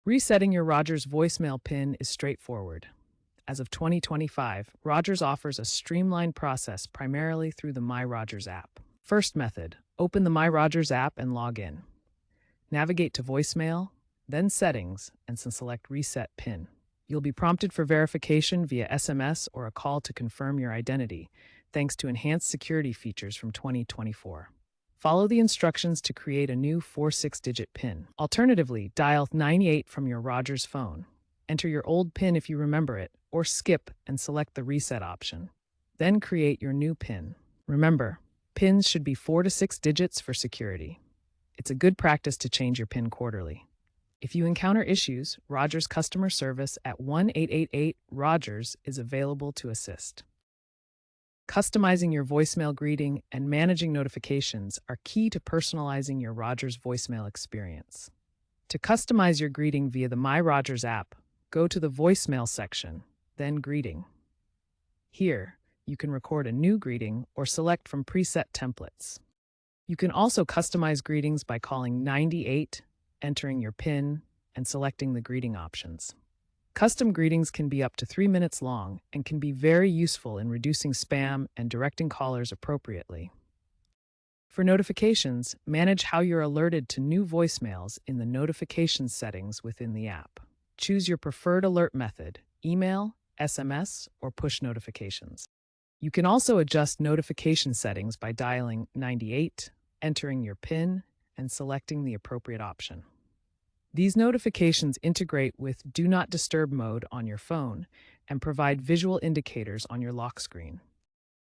Resetting your Rogers voicemail PIN is straightforward. As of 2025, Rogers offers a streamlined process primarily through the My Rogers app. First method, open the My Rogers app and log in. Navigate to voicemail, then settings, and select Reset PIN. You'll be prompted for verification via SMS or a call to confirm your identity, thanks to enhanced security features from 2024. Follow the instructions to create a new 4-6-digit PIN. Alternatively, dial 98 from your Rogers phone. Enter your old PIN if you remember it, or skip and select the reset option. Then create your new PIN. Remember, PINs should be 4 to 6 digits for security. It's a good practice to change your PIN quarterly. If you encounter issues, Rogers customer service at 1-888-ROGERS is available to assist. Customizing your voicemail greeting and managing notifications are key to personalizing your Rogers voicemail experience. To customize your greeting via the My Rogers app, go to the voicemail section, then Greeting. Here, you can record a new greeting or select from preset templates. You can also customize greetings by calling 98, entering your PIN, and selecting the greeting options. Custom greetings can be up to 3 minutes long and can be very useful in reducing spam and directing callers appropriately. For notifications, manage how you're alerted to new voicemails in the notifications settings within the app. Choose your preferred alert method, email, SMS, or push notifications. You can also adjust notification settings by dialing 98, entering your PIN, and selecting the appropriate option. These notifications integrate with Do Not Disturb mode on your phone and provide visual indicators on your lock screen.